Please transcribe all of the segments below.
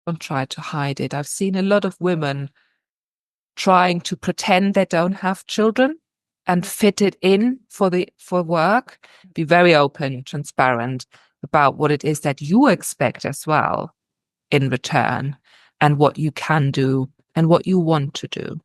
Don't try to hide it. I've seen a lot of women trying to pretend they don't have children and fit it in for work. Be very open, transparent about what it is that you expect as well in return, and what you can do and what you want to do.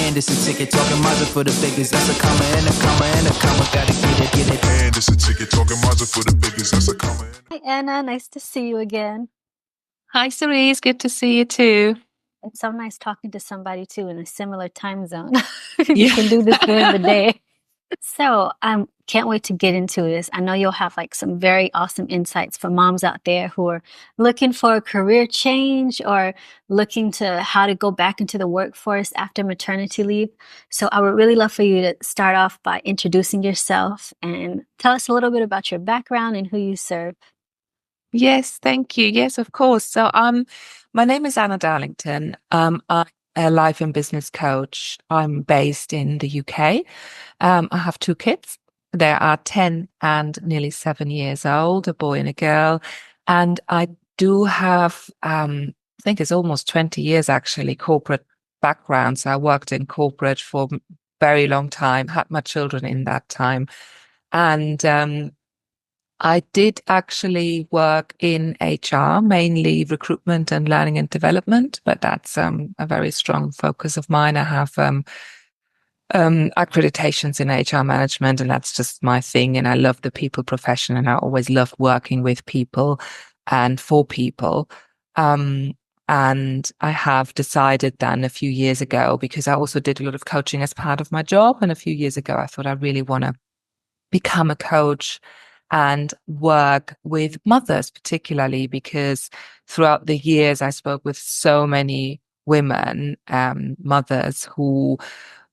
And it's a ticket talking Mazda for the biggest. That's a comma and a comma and a comma. Gotta get it. And it's a ticket talking Mazda for the biggest. That's a comma. Hi, Anna. Nice to see you again. Hi, Cerise. Good to see you too. It's so nice talking to somebody too in a similar time zone. You can do this during the day. So can't wait to get into this. I know you'll have like some very awesome insights for moms out there who are looking for a career change or looking to how to go back into the workforce after maternity leave. So I would really love for you to start off by introducing yourself and tell us a little bit about your background and who you serve. Yes, thank you. Yes, of course. So my name is Anna Darlington. I'm a life and business coach. I'm based in the UK. I have two kids. They are 10 and nearly 7 years old, a boy and a girl. And I do have, I think it's almost 20 years actually, corporate background. So I worked in corporate for a very long time, had my children in that time. And I did actually work in HR, mainly recruitment and learning and development, but that's a very strong focus of mine. I have accreditations in HR management, and that's just my thing. And I love the people profession, and I always loved working with people and for people. And I have decided then a few years ago, because I also did a lot of coaching as part of my job. And a few years ago, I thought I really want to become a coach and work with mothers, particularly because throughout the years, I spoke with so many women, mothers who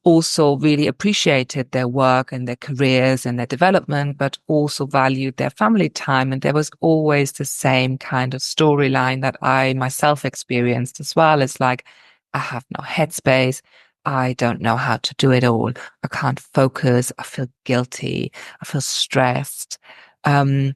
also really appreciated their work and their careers and their development, but also valued their family time. And there was always the same kind of storyline that I myself experienced as well. It's like, I have no headspace. I don't know how to do it all. I can't focus. I feel guilty. I feel stressed. And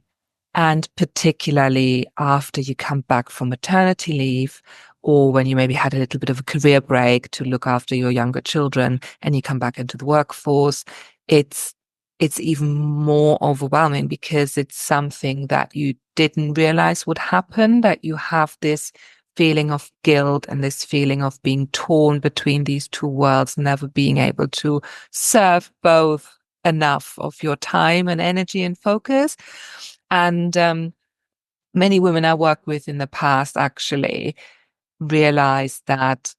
particularly after you come back from maternity leave, or when you maybe had a little bit of a career break to look after your younger children and you come back into the workforce, it's even more overwhelming because it's something that you didn't realize would happen, that you have this feeling of guilt and this feeling of being torn between these two worlds, never being able to serve both enough of your time and energy and focus. And many women I worked with in the past actually realized that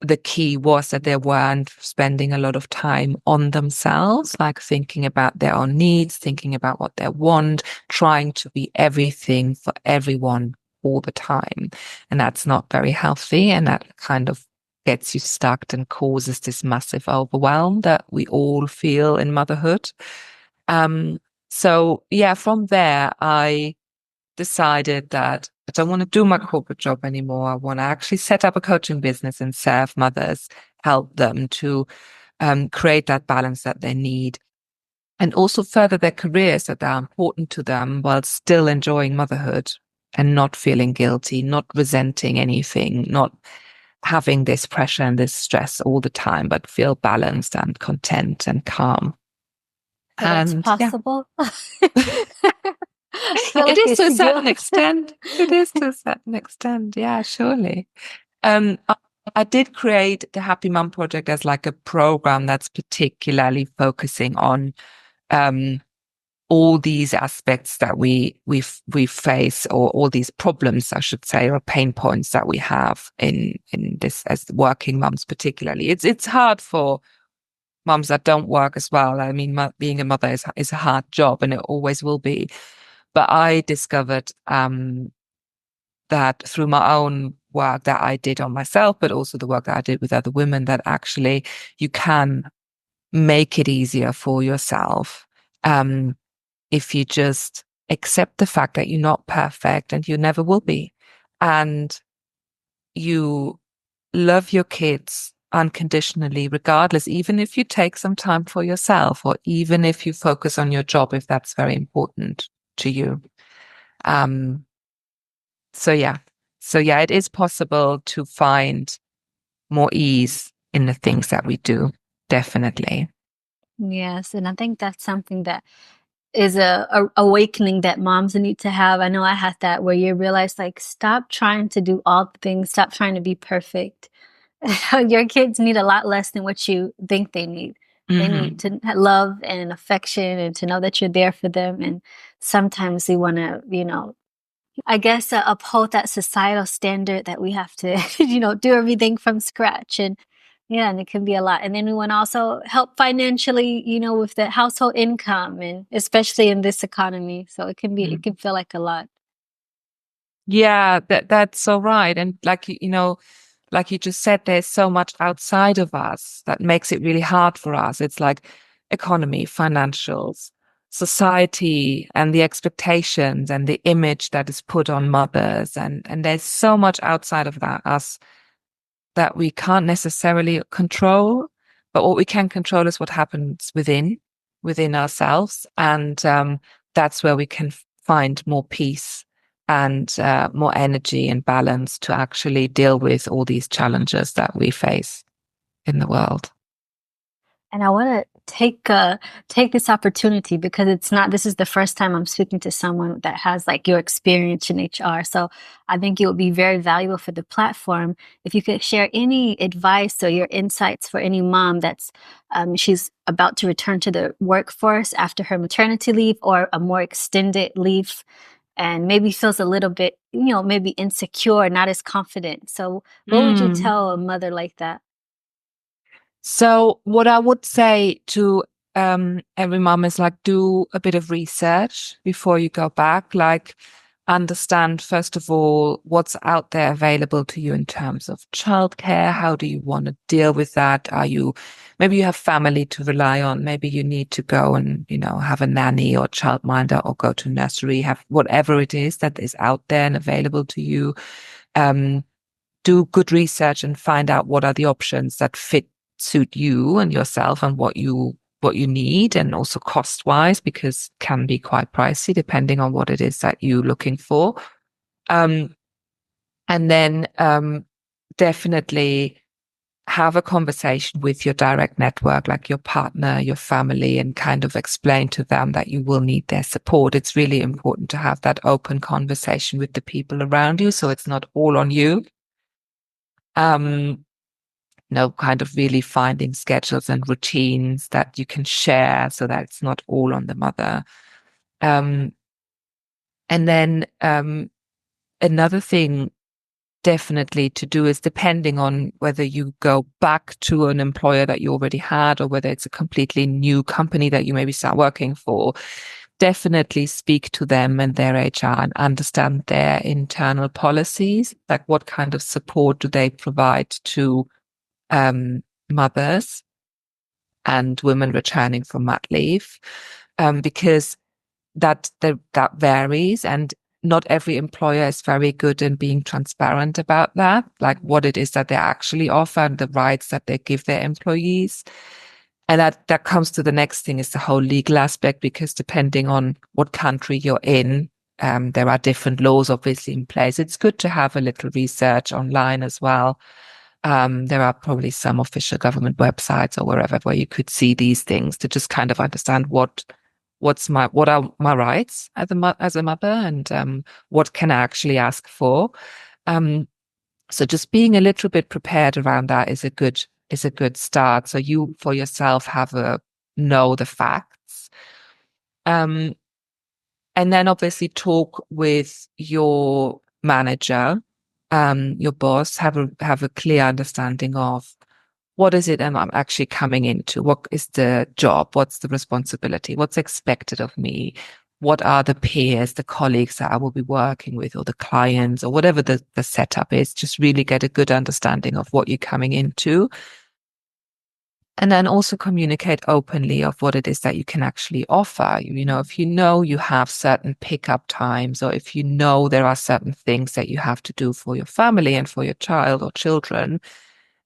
the key was that they weren't spending a lot of time on themselves, like thinking about their own needs, thinking about what they want, trying to be everything for everyone all the time. And that's not very healthy. And that kind of gets you stuck and causes this massive overwhelm that we all feel in motherhood. So yeah, from there, I decided that I don't want to do my corporate job anymore. I want to actually set up a coaching business and serve mothers, help them to create that balance that they need, and also further their careers that are important to them while still enjoying motherhood and not feeling guilty, not resenting anything, not having this pressure and this stress all the time, but feel balanced and content and calm. So that's And possible. yeah. I feel like It is to a it's certain guilt. extent. It is to a certain extent. Yeah, surely. I, I did create the Happy Mum Project as like a program that's particularly focusing on all these aspects that we face, or all these problems, I should say, or pain points that we have in this as working mums, particularly. It's hard for mums that don't work as well. I mean, being a mother is a hard job, and it always will be. But I discovered that through my own work that I did on myself, but also the work that I did with other women, that actually you can make it easier for yourself if you just accept the fact that you're not perfect and you never will be. And you love your kids unconditionally, regardless, even if you take some time for yourself, or even if you focus on your job, if that's very important to you. Um, so yeah. So yeah, it is possible to find more ease in the things that we do. Definitely. Yes, and I think that's something that is a awakening that moms need to have. I know I had that where you realize like stop trying to do all the things, stop trying to be perfect. Your kids need a lot less than what you think they need. They need Hmm. to love and affection and to know that you're there for them. And sometimes we want to, I guess uphold that societal standard that we have to, do everything from scratch. And yeah, and it can be a lot. And then we want to also help financially, with the household income and especially in this economy. So it can feel like a lot. Yeah, that's so right. And like like you just said, there's so much outside of us that makes it really hard for us. It's like economy, financials, society, and the expectations and the image that is put on mothers. And there's so much outside of us that we can't necessarily control. But what we can control is what happens within ourselves. And that's where we can find more peace and more energy and balance to actually deal with all these challenges that we face in the world. And I want to take this opportunity because this is the first time I'm speaking to someone that has like your experience in HR. So I think it would be very valuable for the platform if you could share any advice or your insights for any mom that's she's about to return to the workforce after her maternity leave or a more extended leave and maybe feels a little bit, maybe insecure, not as confident. So what would you Mm. tell a mother like that? So what I would say to every mom is like do a bit of research before you go back. Like understand first of all what's out there available to you in terms of childcare. How do you want to deal with that? Maybe you have family to rely on. Maybe you need to go and have a nanny or childminder or go to nursery. Have whatever it is that is out there and available to you. Um, do good research and find out what are the options that suit you and yourself and what you need, and also cost wise, because it can be quite pricey depending on what it is that you're looking for. Um, and then definitely have a conversation with your direct network, like your partner, your family, and kind of explain to them that you will need their support. It's really important to have that open conversation with the people around you, so it's not all on you. Um, kind of really finding schedules and routines that you can share so that it's not all on the mother. Um, and then another thing definitely to do is, depending on whether you go back to an employer that you already had or whether it's a completely new company that you maybe start working for, definitely speak to them and their HR and understand their internal policies. Like what kind of support do they provide to mothers and women returning from mat leave, because that varies, and not every employer is very good in being transparent about that, like what it is that they actually offer and the rights that they give their employees. And that comes to the next thing, is the whole legal aspect, because depending on what country you're in, there are different laws obviously in place. It's good to have a little research online as well. There are probably some official government websites or wherever where you could see these things to just kind of understand what are my rights as a mother, and what can I actually ask for. So just being a little bit prepared around that is a good start. So you for yourself know the facts. Um, and then obviously talk with your manager, your boss, have a clear understanding of what is it I'm actually coming into? What is the job? What's the responsibility? What's expected of me? What are the peers, the colleagues that I will be working with, or the clients, or whatever the setup is? Just really get a good understanding of what you're coming into. And then also communicate openly of what it is that you can actually offer. If you know you have certain pickup times, or if you know there are certain things that you have to do for your family and for your child or children,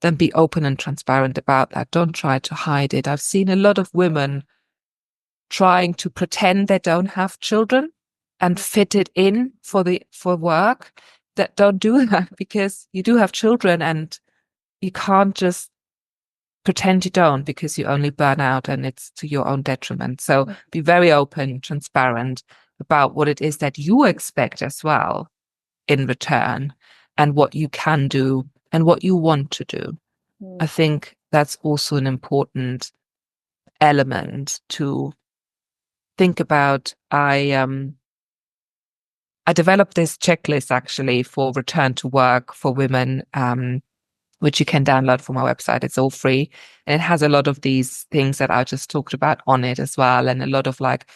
then be open and transparent about that. Don't try to hide it. I've seen a lot of women trying to pretend they don't have children and fit it in for work. That don't do that, because you do have children and you can't just pretend you don't, because you only burn out and it's to your own detriment. So be very open, transparent about what it is that you expect as well in return, and what you can do and what you want to do. I think that's also an important element to think about. I developed this checklist actually for return to work for women, which you can download from our website. It's all free. And it has a lot of these things that I just talked about on it as well. And a lot of like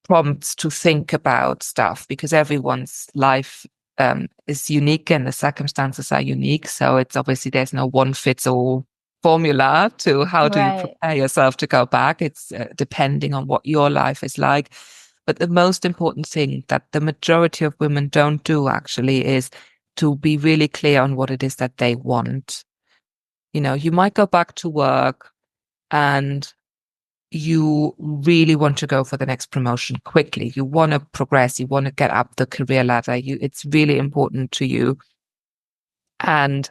prompts to think about stuff, because everyone's life is unique and the circumstances are unique. So it's obviously there's no one fits all formula to how do you prepare yourself to go back. It's depending on what your life is like. But the most important thing that the majority of women don't do actually is to be really clear on what it is that they want. You might go back to work and you really want to go for the next promotion quickly. You want to progress. You want to get up the career ladder. It's really important to you. And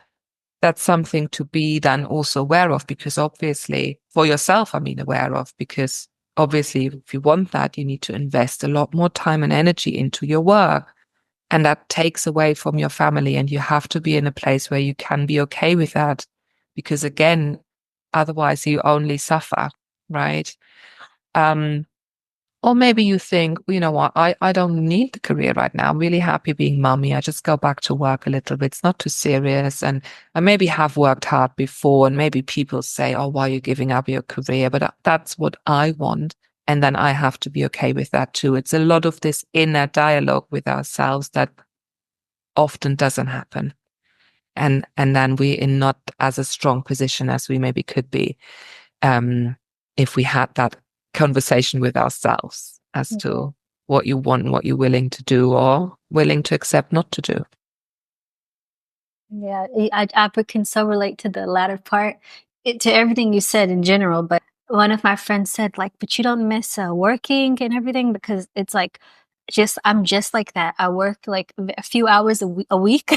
that's something to be then also aware of, because obviously for yourself, aware of, because obviously if you want that, you need to invest a lot more time and energy into your work. And that takes away from your family, and you have to be in a place where you can be okay with that, because again, otherwise you only suffer, right? Or maybe you think, you know what, I don't need the career right now. I'm really happy being mummy. I just go back to work a little bit. It's not too serious. And I maybe have worked hard before, and maybe people say, oh, why are you giving up your career? But that's what I want. And then I have to be okay with that too. It's a lot of this inner dialogue with ourselves that often doesn't happen. And then we're in not as a strong position as we maybe could be, if we had that conversation with ourselves as to what you want, what you're willing to do or willing to accept not to do. Yeah, I can so relate to the latter part, to everything you said in general. But one of my friends said, like, but you don't miss working and everything, because it's like, I'm just like that. I work like a few hours a week,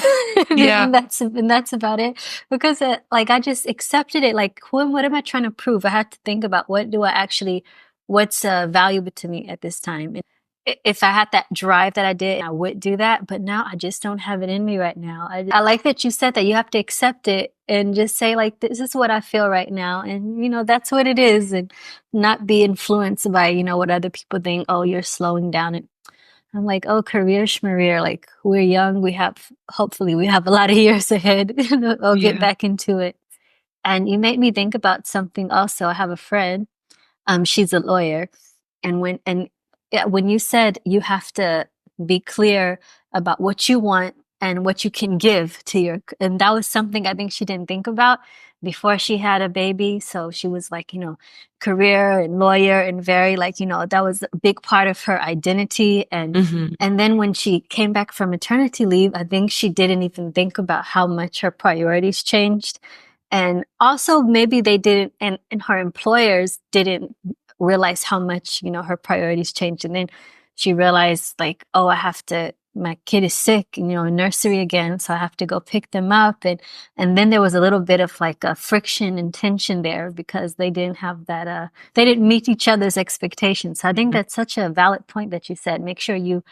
and that's about it. Because like I just accepted it. Like, what am I trying to prove? I had to think about what's valuable to me at this time. If I had that drive that I did, I would do that. But now I just don't have it in me right now. I like that you said that you have to accept it and just say, like, this is what I feel right now. And, that's what it is. And not be influenced by, what other people think. Oh, you're slowing down. And I'm like, oh, career schmareer. Like, we're young. Hopefully we have a lot of years ahead. I'll get back into it. And you made me think about something also. I have a friend. She's a lawyer. And when you said you have to be clear about what you want and what you can give to and that was something I think she didn't think about before she had a baby. So she was like, career and lawyer, and very like, that was a big part of her identity. And then when she came back from maternity leave, I think she didn't even think about how much her priorities changed. And also maybe they didn't, and her employers didn't realize how much, her priorities changed. And then she realized, like, oh, my kid is sick, in nursery again, so I have to go pick them up. And then there was a little bit of like a friction and tension there, because they didn't have that, they didn't meet each other's expectations. So I think that's such a valid point that you said. Make sure you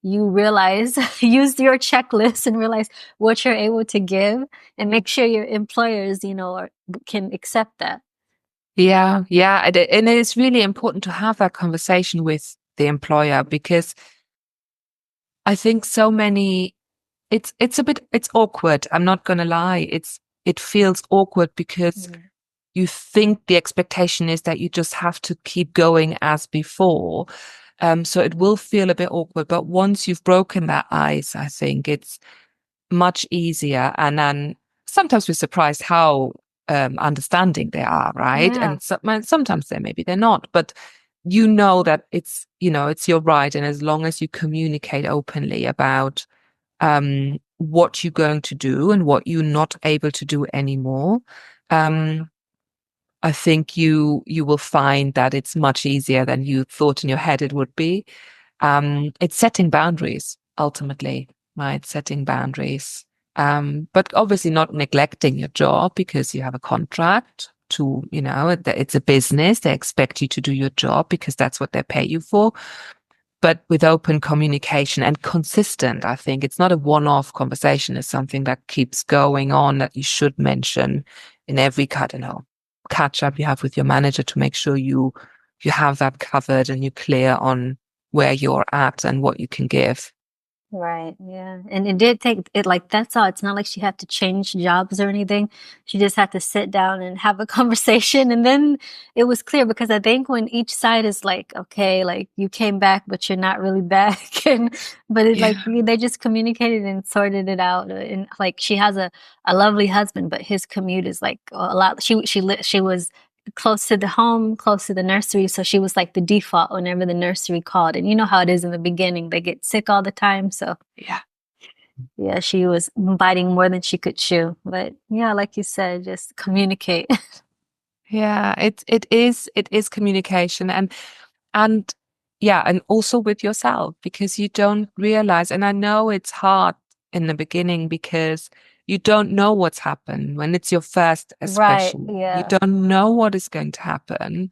realize, use your checklist and realize what you're able to give, and make sure your employers, can accept that. Yeah. And it's really important to have that conversation with the employer, because I think so many, it's awkward. I'm not going to lie. It feels awkward because you think the expectation is that you just have to keep going as before. So it will feel a bit awkward, but once you've broken that ice, I think it's much easier. And then sometimes we're surprised how understanding they are, right? Yeah. And sometimes maybe they're not, but you know that it's your right. And as long as you communicate openly about what you're going to do and what you're not able to do anymore, I think you will find that it's much easier than you thought in your head it would be. It's setting boundaries ultimately, right? Setting boundaries. But obviously not neglecting your job because you have a contract to, it's a business. They expect you to do your job because that's what they pay you for. But with open communication and consistent, I think it's not a one-off conversation. It's something that keeps going on that you should mention in every, I don't know, catch up you have with your manager to make sure you have that covered and you're clear on where you're at and what you can give. Right. Yeah. And it did take it, like, that's all. It's not like she had to change jobs or anything. She just had to sit down and have a conversation. And then it was clear, because I think when each side is like, okay, like, you came back, but you're not really back. But it's like, they just communicated and sorted it out. And like, she has a lovely husband, but his commute is like a lot. She was close to the home, close to the nursery. So she was like the default whenever the nursery called. And you know how it is in the beginning, they get sick all the time. So yeah, she was biting more than she could chew. But yeah, like you said, just communicate. Yeah, it is communication and yeah, and also with yourself, because you don't realize, and I know it's hard in the beginning because you don't know what's happened when it's your first, Right. especially. You Yeah. don't know what is going to happen.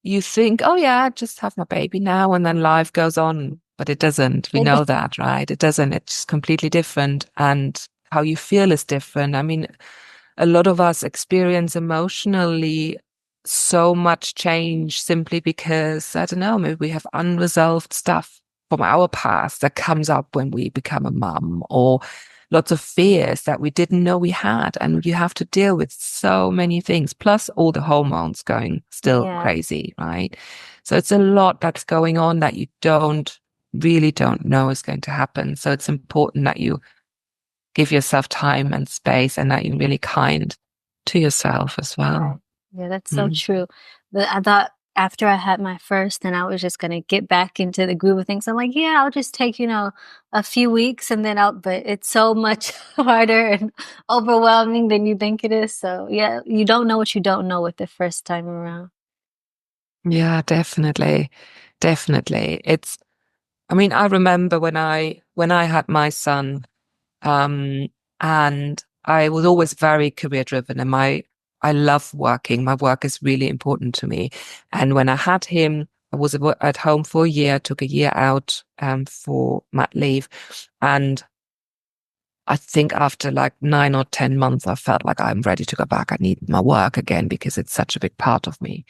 You think, oh yeah, I just have my baby now and then life goes on. But it doesn't. We know that, right? It doesn't. It's completely different. And how you feel is different. I mean, a lot of us experience emotionally so much change simply because, I don't know, maybe we have unresolved stuff from our past that comes up when we become a mum, or lots of fears that we didn't know we had. And you have to deal with so many things, plus all the hormones going still crazy, right? So it's a lot that's going on that you really don't know is going to happen. So it's important that you give yourself time and space and that you're really kind to yourself as well. Right. Yeah, that's so true. But I thought after I had my first and I was just going to get back into the groove of things, I'm like, yeah, I'll just take, a few weeks and then but it's so much harder and overwhelming than you think it is. So yeah, you don't know what you don't know with the first time around. Yeah, definitely. Definitely. I mean, I remember when I had my son, and I was always very career driven, and I love working. My work is really important to me. And when I had him, I was at home for a year, took a year out, for mat leave. And I think after like 9 or 10 months, I felt like I'm ready to go back. I need my work again because it's such a big part of me.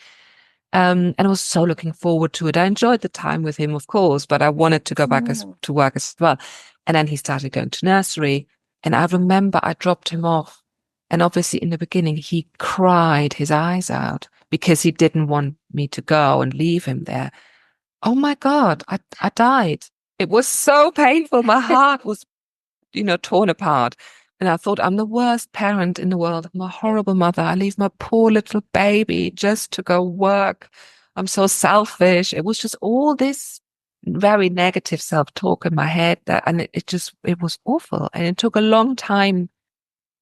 And I was so looking forward to it. I enjoyed the time with him, of course, but I wanted to go back to work as well. And then he started going to nursery. And I remember I dropped him off. And obviously in the beginning, he cried his eyes out because he didn't want me to go and leave him there. Oh my God, I died. It was so painful. My heart was, torn apart. And I thought, I'm the worst parent in the world. I'm a horrible mother. I leave my poor little baby just to go work. I'm so selfish. It was just all this very negative self-talk in my head and it was awful. And it took a long time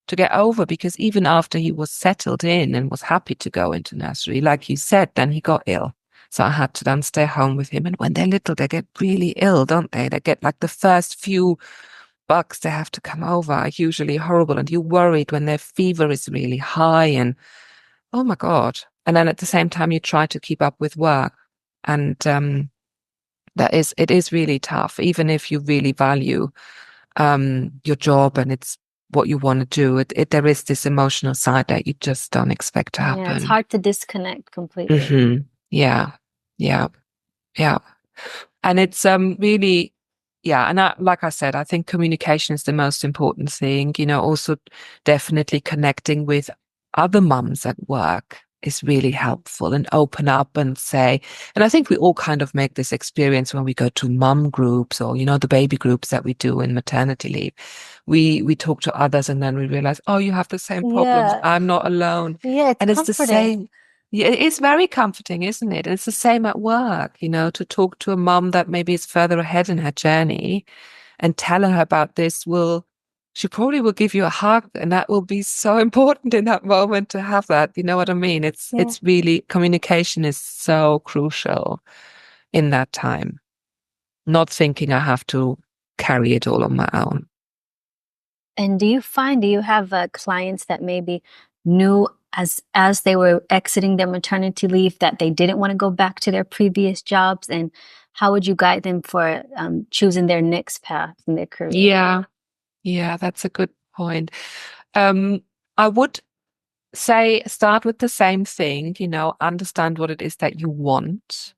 to get over, because even after he was settled in and was happy to go into nursery, like you said, then he got ill. So I had to then stay home with him. And when they're little, they get really ill, don't they? They get like the first few bugs they have to come over are usually horrible, and you're worried when their fever is really high and oh my God. And then at the same time you try to keep up with work, and it is really tough, even if you really value your job and it's what you want to do. There is this emotional side that you just don't expect to happen. Yeah, it's hard to disconnect completely. Yeah. And it's really, and like I said, I think communication is the most important thing. Also definitely connecting with other mums at work. is really helpful, and open up and say, and I think we all kind of make this experience when we go to mum groups or, the baby groups that we do in maternity leave. We talk to others and then we realize, oh, you have the same problems. Yeah. I'm not alone. Yeah, it's And it's the comforting. same. Yeah, it is very comforting, isn't it? And it's the same at work, to talk to a mum that maybe is further ahead in her journey and tell her about this she probably will give you a hug, and that will be so important in that moment to have that. You know what I mean? It's really, communication is so crucial in that time. Not thinking I have to carry it all on my own. And do you have clients that maybe knew as they were exiting their maternity leave that they didn't want to go back to their previous jobs? And how would you guide them for choosing their next path in their career? Yeah, that's a good point. I would say start with the same thing, understand what it is that you want.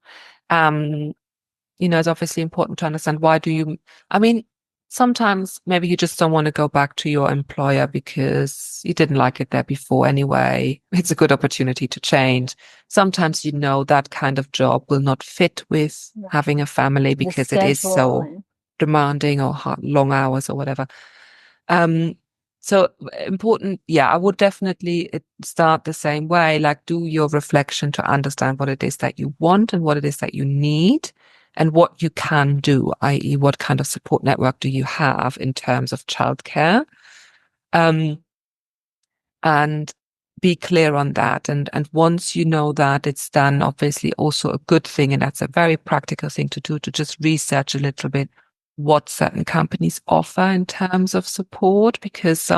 It's obviously important to understand sometimes maybe you just don't want to go back to your employer because you didn't like it there before anyway. It's a good opportunity to change. Sometimes, that kind of job will not fit with having a family because it is so demanding or long hours or whatever. So important. Yeah, I would definitely start the same way, like do your reflection to understand what it is that you want and what it is that you need and what you can do, i.e. what kind of support network do you have in terms of childcare? And be clear on that. And once you know that, it's then obviously also a good thing, and that's a very practical thing to do, to just research a little bit what certain companies offer in terms of support, because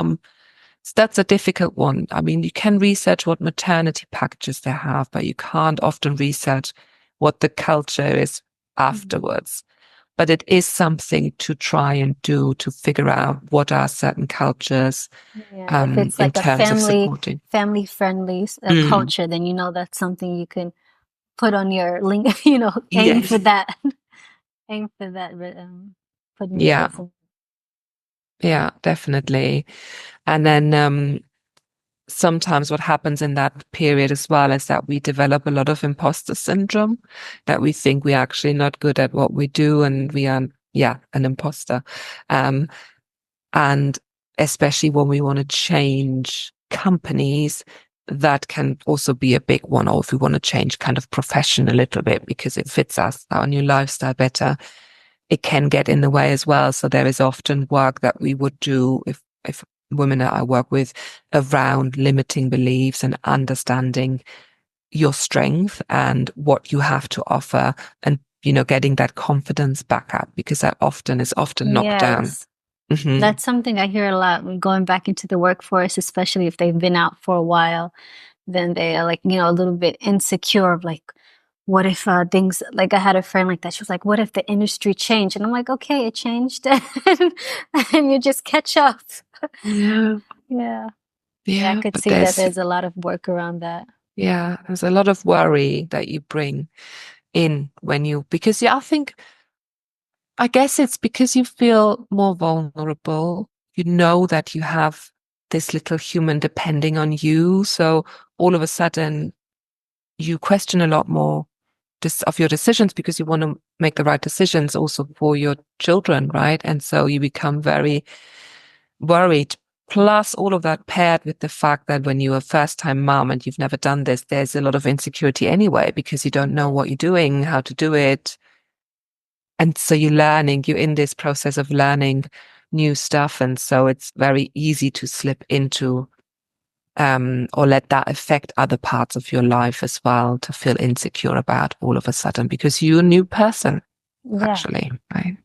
that's a difficult one. I mean, you can research what maternity packages they have, but you can't often research what the culture is afterwards. But it is something to try and do, to figure out what are certain cultures if it's in like a terms of supporting. family friendly culture, then that's something you can put on your link, aim Yes. for that. Aim for that, put in your resume. Yeah, definitely. And then sometimes what happens in that period as well is that we develop a lot of imposter syndrome, that we think we're actually not good at what we do and we are, an imposter. And especially when we want to change companies, that can also be a big one. Or if we want to change kind of profession a little bit because it fits our new lifestyle better, it can get in the way as well. So there is often work that we would do if women that I work with around limiting beliefs and understanding your strength and what you have to offer, and getting that confidence back up, because that is often knocked down. Mm-hmm. That's something I hear a lot when going back into the workforce, especially if they've been out for a while. Then they are like, a little bit insecure of like, what if things, like I had a friend like that. She was like, what if the industry changed? And I'm like, okay, it changed. and you just catch up. Yeah. Yeah. I could see that there's a lot of work around that. Yeah. There's a lot of worry that you bring in because I guess it's because you feel more vulnerable. You know that you have this little human depending on you. So all of a sudden you question a lot more of your decisions because you want to make the right decisions also for your children, right? And so you become very worried. Plus all of that paired with the fact that when you're a first-time mom and you've never done this, there's a lot of insecurity anyway, because you don't know what you're doing, how to do it. And so you're in this process of learning new stuff. And so it's very easy to slip into or let that affect other parts of your life as well, to feel insecure about all of a sudden, because you're a new person, actually, right?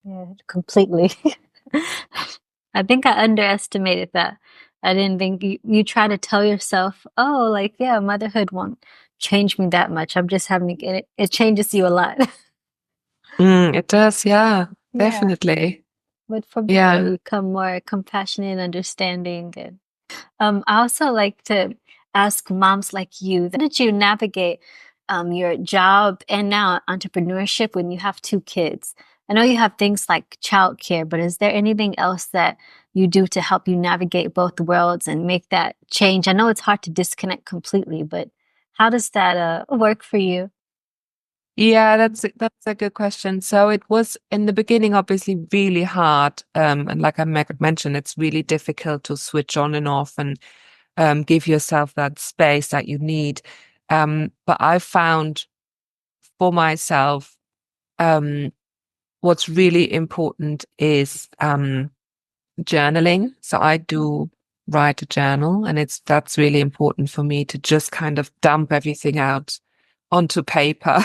Yeah, completely. I think I underestimated that. I didn't think you try to tell yourself, oh, like, motherhood won't change me that much. I'm just having to get it. It changes you a lot. It does. Yeah, definitely. But for better, you become more compassionate and understanding. And I also like to ask moms like you, how did you navigate your job and now entrepreneurship when you have two kids? I know you have things like childcare, but is there anything else that you do to help you navigate both worlds and make that change? I know it's hard to disconnect completely, but how does that work for you? Yeah, that's a good question. So it was in the beginning, obviously, really hard. And like I mentioned, it's really difficult to switch on and off and give yourself that space that you need. But I found for myself, what's really important is journaling. So I do write a journal, and that's really important for me to just kind of dump everything out onto paper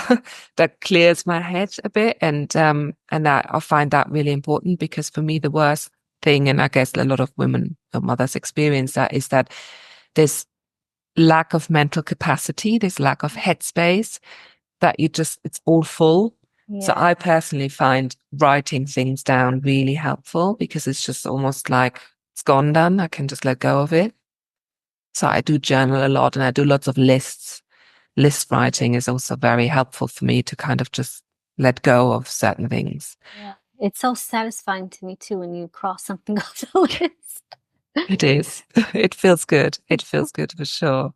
that clears my head a bit. And that I find that really important, because for me, the worst thing, and I guess a lot of women or mothers experience that, is that there's lack of mental capacity, there's lack of headspace, that it's all full. So Yeah. I personally find writing things down really helpful, because it's just almost like it's gone done. I can just let go of it. So I do journal a lot, and I do lots of lists. List writing is also very helpful for me to kind of just let go of certain things. Yeah. It's so satisfying to me too when you cross something off the list. It is. It feels good. It feels good for sure.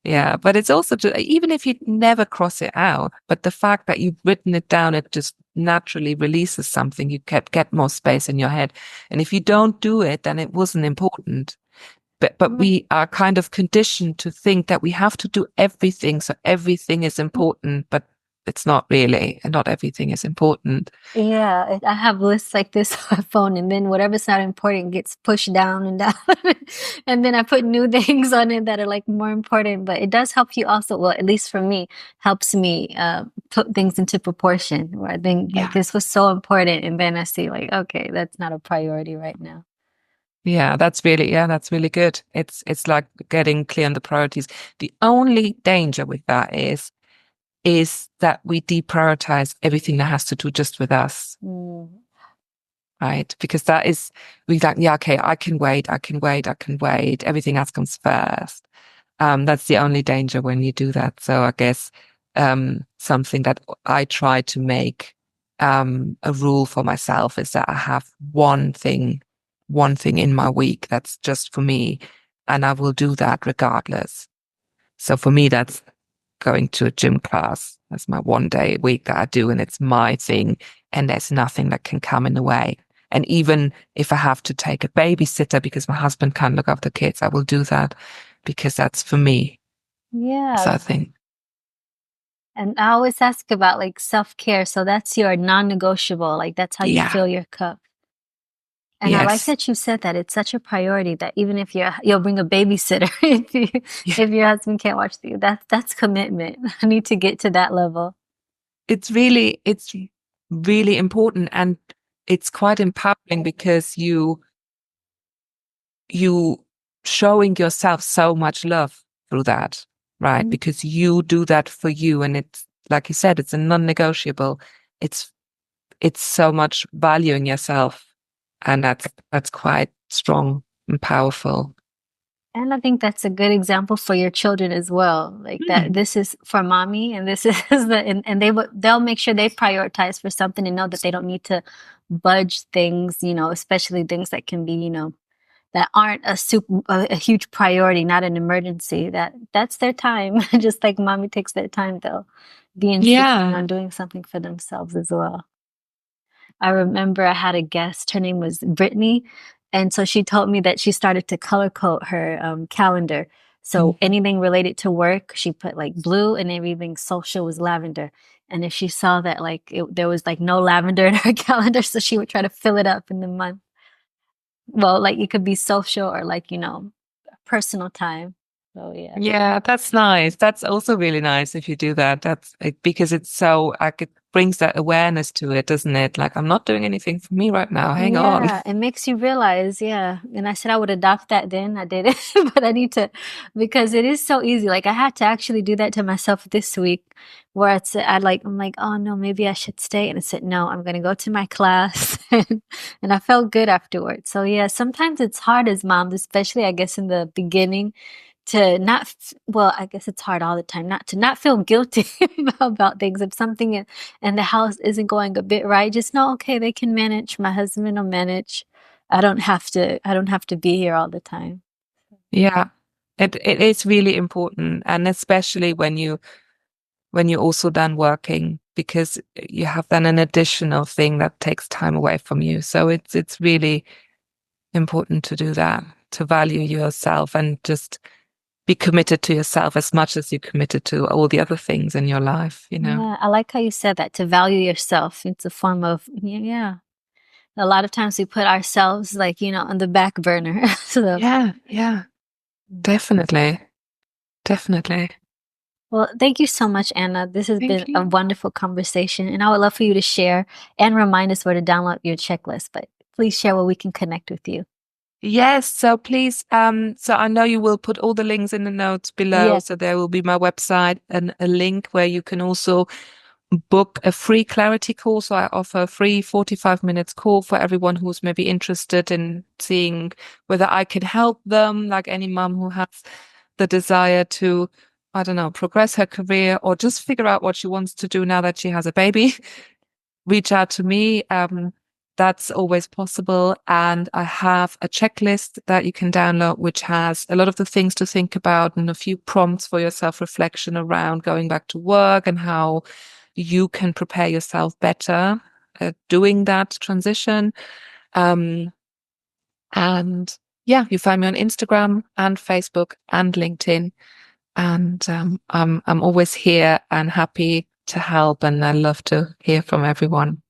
Yeah, but it's also even if you never cross it out, but the fact that you've written it down, it just naturally releases something. You get more space in your head. And if you don't do it, then it wasn't important. But we are kind of conditioned to think that we have to do everything, so everything is important, but it's not really, and not everything is important. Yeah, I have lists like this on my phone, and then whatever's not important gets pushed down and down. And then I put new things on it that are like more important. But it does help you also, well, at least for me, helps me put things into proportion, where I think like Yeah. this was so important, and then I see like, okay, that's not a priority right now. Yeah, that's really good. It's like getting clear on the priorities. The only danger with that is that we deprioritize everything that has to do just with us, Mm. right? Because that is, we like, yeah, okay, I can wait. Everything else comes first. That's the only danger when you do that. So I guess, something that I try to make, a rule for myself is that I have one thing in my week that's just for me, and I will do that regardless. So for me, that's going to a gym class. That's my one day a week that I do, and it's my thing, and there's nothing that can come in the way. And even if I have to take a babysitter because my husband can't look after kids, I will do that, because that's for me. So Yeah. I think, And I always ask about like self-care. So that's your non-negotiable. Like that's how you yeah, fill your cup. And I like yes, that you said that it's such a priority that even if you'll bring a babysitter yeah. if your husband can't watch you, that's commitment. I need to get to that level. It's really important, and it's quite empowering, because you showing yourself so much love through that, right? Mm. Because you do that for you, and it's like you said, it's a non-negotiable. It's it's so much valuing yourself, and that's quite strong and powerful. And I think that's a good example for your children as well. Like that Mm. this is for mommy and this is and they'll make sure they prioritize for something and know that they don't need to budge things, especially things that can be, that aren't a huge priority, not an emergency. That's their time. Just like mommy takes their time, they'll be insisting Yeah. on doing something for themselves as well. I remember I had a guest, her name was Brittany, and so she told me that she started to color code her calendar. So Mhm. anything related to work, she put like blue, and everything social was lavender. And if she saw that there was like no lavender in her calendar, so she would try to fill it up in the month. Well, like it could be social or like, personal time. So yeah. Yeah, that's nice. That's also really nice if you do that. That's it, because it's so like it brings that awareness to it, doesn't it? Like, I'm not doing anything for me right now. Hang on. Yeah, it makes you realize, yeah. And I said I would adopt that then. I did it, but I need to because it is so easy. Like I had to actually do that to myself this week where I'm like, oh no, maybe I should stay. And I said, no, I'm gonna go to my class. And I felt good afterwards. So yeah, sometimes it's hard as moms, especially I guess in the beginning, to not well, I guess it's hard all the time not to not feel guilty about things. If something and the house isn't going a bit right, just know, okay, they can manage. My husband will manage. I don't have to be here all the time. Yeah. It is really important, and especially when you're also done working, because you have then an additional thing that takes time away from you. So it's really important to do that, to value yourself and just be committed to yourself as much as you're committed to all the other things in your life, you know? Yeah, I like how you said that, to value yourself. It's a form of, yeah. A lot of times we put ourselves like, on the back burner. So, Yeah, definitely. Definitely. well, thank you so much, Anna. This has Thank been a you. wonderful conversation, and I would love for you to share and remind us where to download your checklist, but please share where we can connect with you. Yes, so please, so I know you will put all the links in the notes below. Yeah. So there will be my website and a link where you can also book a free clarity call. So I offer a free 45 minutes call for everyone who's maybe interested in seeing whether I can help them, like any mom who has the desire to, I don't know, progress her career or just figure out what she wants to do now that she has a baby. Reach out to me. That's always possible. And I have a checklist that you can download, which has a lot of the things to think about and a few prompts for your self-reflection around going back to work and how you can prepare yourself better doing that transition. And yeah, you find me on Instagram and Facebook and LinkedIn. And I'm always here and happy to help. And I love to hear from everyone.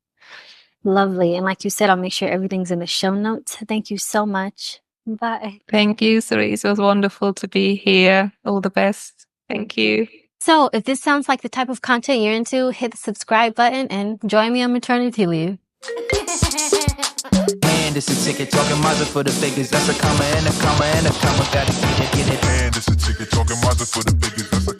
Lovely. And like you said, I'll make sure everything's in the show notes. Thank you so much. Bye. Thank you, Cerise. It was wonderful to be here. All the best. Thank you. So if this sounds like the type of content you're into, hit the subscribe button and join me on maternity leave. And it's a ticket talking Mazda for the figures. That's a comma and a comma and a comma. Gotta get it. And it's a ticket talking Mazda for the figures. That's a